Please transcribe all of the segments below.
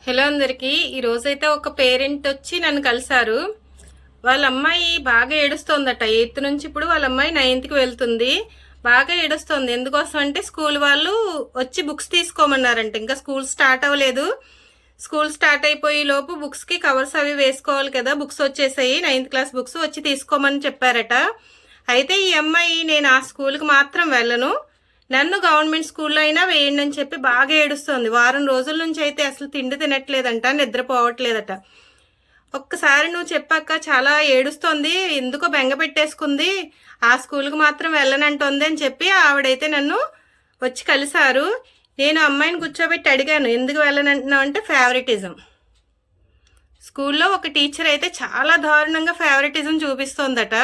Hello అందరికీ. ఈరోజైతే ఒక పేరెంట్ వచ్చి నన్ను కలిశారు. వాళ్ళ అమ్మాయి బాగా ఏడుస్తోందట. 8th నుంచి ఇప్పుడు వాళ్ళ అమ్మాయి 9th వెళ్తుంది. బాగా ఏడుస్తోంది. ఎందుకోసం అంటే స్కూల్ వాళ్ళు వచ్చి బుక్స్ తీసుకోమన్నారంట. ఇంకా స్కూల్ స్టార్ట్ అవ్వలేదు. స్కూల్ స్టార్ట్ అయిపోయే లోపు బుక్స్కి కవర్స్ అవి వేసుకోవాలి కదా. బుక్స్ వచ్చేసాయి, 9th క్లాస్ బుక్స్ వచ్చి తీసుకోమని చెప్పారట. అయితే ఈ అమ్మాయి నేను ఆ స్కూల్కి మాత్రం వెళ్ళను, నన్ను గవర్నమెంట్ స్కూల్లో అయినా వేయండి అని చెప్పి బాగా ఏడుస్తోంది. వారం రోజుల నుంచి అయితే అసలు తిండి తినట్లేదంట, నిద్రపోవట్లేదట. ఒక్కసారి నువ్వు చెప్పాక చాలా ఏడుస్తోంది, ఎందుకో బెంగ పెట్టేసుకుంది, ఆ స్కూల్కి మాత్రం వెళ్ళనంటోంది అని చెప్పి ఆవిడైతే నన్ను వచ్చి కలిశారు. నేను అమ్మాయిని కూర్చోబెట్టి అడిగాను, ఎందుకు వెళ్ళనంటున్నావు అంటే ఫేవరెటిజం. స్కూల్లో ఒక టీచర్ అయితే చాలా దారుణంగా ఫేవరెటిజం చూపిస్తోందట.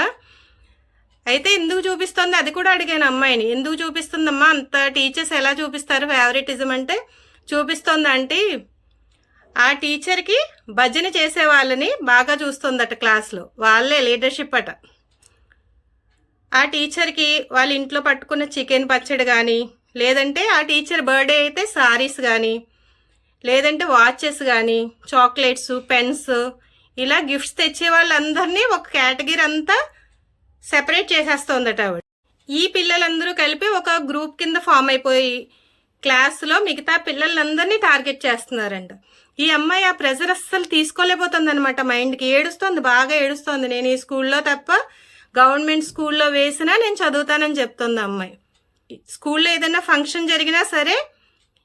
అయితే ఎందుకు చూపిస్తుంది అది కూడా అడిగాను అమ్మాయిని. ఎందుకు చూపిస్తుందమ్మా, అంత టీచర్స్ ఎలా చూపిస్తారు ఫేవరెటిజం అంటే, చూపిస్తుంది అంటే ఆ టీచర్కి భజన చేసే వాళ్ళని బాగా చూస్తుందట క్లాస్లో, వాళ్ళే లీడర్షిప్ అట. ఆ టీచర్కి వాళ్ళ ఇంట్లో పట్టుకున్న చికెన్ పచ్చడి కానీ, లేదంటే ఆ టీచర్ బర్త్డే అయితే సారీస్ కానీ, లేదంటే వాచెస్ కానీ, చాక్లెట్స్, పెన్స్, ఇలా గిఫ్ట్స్ తెచ్చే వాళ్ళందరినీ ఒక కేటగిరీ అంతా సెపరేట్ చేసేస్తోందట ఆవిడ. ఈ పిల్లలందరూ కలిపి ఒక గ్రూప్ కింద ఫామ్ అయిపోయి క్లాస్లో మిగతా పిల్లలందరినీ టార్గెట్ చేస్తున్నారంట. ఈ అమ్మాయి ఆ ప్రెజర్ అస్సలు తీసుకోలేకపోతుంది అనమాట. మైండ్కి ఏడుస్తోంది, బాగా ఏడుస్తోంది. నేను ఈ స్కూల్లో తప్ప గవర్నమెంట్ స్కూల్లో వేసినా నేను చదువుతానని చెప్తుంది అమ్మాయి. స్కూల్లో ఏదైనా ఫంక్షన్ జరిగినా సరే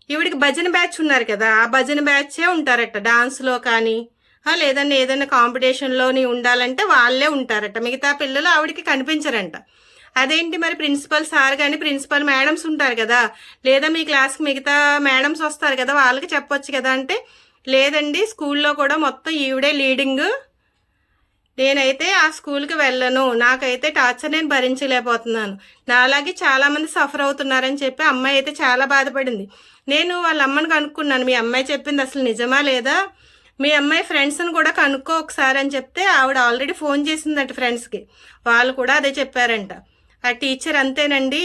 ఈవిడికి భజన బ్యాచ్ ఉన్నారు కదా, ఆ భజన బ్యాచే ఉంటారట. డాన్స్లో కానీ లేదన్నా ఏదైనా కాంపిటీషన్లోని ఉండాలంటే వాళ్ళే ఉంటారట, మిగతా పిల్లలు ఆవిడకి కనిపించరంట. అదేంటి మరి ప్రిన్సిపల్ సార్ కానీ ప్రిన్సిపల్ మేడమ్స్ ఉంటారు కదా, లేదా మీ క్లాస్కి మిగతా మేడమ్స్ వస్తారు కదా, వాళ్ళకి చెప్పొచ్చు కదా అంటే, లేదండి స్కూల్లో కూడా మొత్తం ఈవిడే లీడింగ్, నేనైతే ఆ స్కూల్కి వెళ్ళను, నాకైతే టార్చర్ నేను భరించలేకపోతున్నాను, నాలాగే చాలామంది సఫర్ అవుతున్నారని చెప్పి అమ్మాయి అయితే చాలా బాధపడింది. నేను వాళ్ళ అమ్మని కనుక్కున్నాను, మీ అమ్మాయి చెప్పింది అసలు నిజమా లేదా, మీ అమ్మాయి ఫ్రెండ్స్ని కూడా కనుక్కో ఒకసారి అని చెప్తే ఆవిడ ఆల్రెడీ ఫోన్ చేసిందట ఫ్రెండ్స్కి, వాళ్ళు కూడా అదే చెప్పారంట. ఆ టీచర్ అంతేనండి,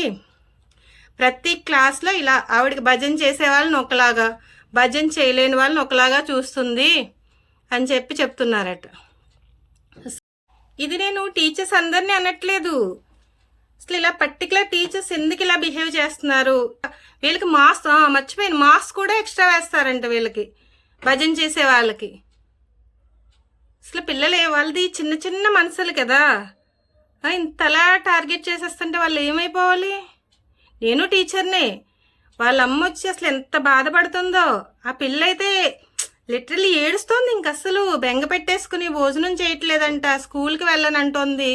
ప్రతి క్లాస్లో ఇలా ఆవిడకి భజన చేసే వాళ్ళని ఒకలాగా, భజన చేయలేని వాళ్ళని ఒకలాగా చూస్తుంది అని చెప్పి చెప్తున్నారట. ఇది నేను టీచర్స్ అందరినీ అనట్లేదు, అసలు ఇలా పర్టికులర్ టీచర్స్ ఎందుకు ఇలా బిహేవ్ చేస్తున్నారు. వీళ్ళకి మాస్క్, మర్చిపోయిన మాస్క్ కూడా ఎక్స్ట్రా వేస్తారంట వీళ్ళకి, భజన చేసే వాళ్ళకి. అసలు పిల్లలు వాళ్ళది చిన్న చిన్న మనసులు కదా, ఇంతలా టార్గెట్ చేసేస్తుంటే వాళ్ళు ఏమైపోవాలి. నేను టీచర్నే, వాళ్ళ అమ్మ వచ్చి అసలు ఎంత బాధపడుతుందో. ఆ పిల్ల అయితే లిటరల్లీ ఏడుస్తోంది, ఇంక అసలు బెంగ పెట్టేసుకుని భోజనం చేయట్లేదంట, స్కూల్కి వెళ్ళనంటోంది.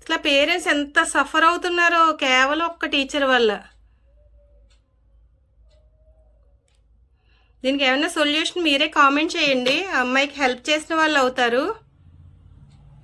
అసలు పేరెంట్స్ ఎంత సఫర్ అవుతున్నారో కేవలం ఒక్క టీచర్ వల్ల. దీనికి ఏమైనా సొల్యూషన్ మీరే కామెంట్ చేయండి, అమ్మాయికి హెల్ప్ చేసిన వాళ్ళు అవుతారు.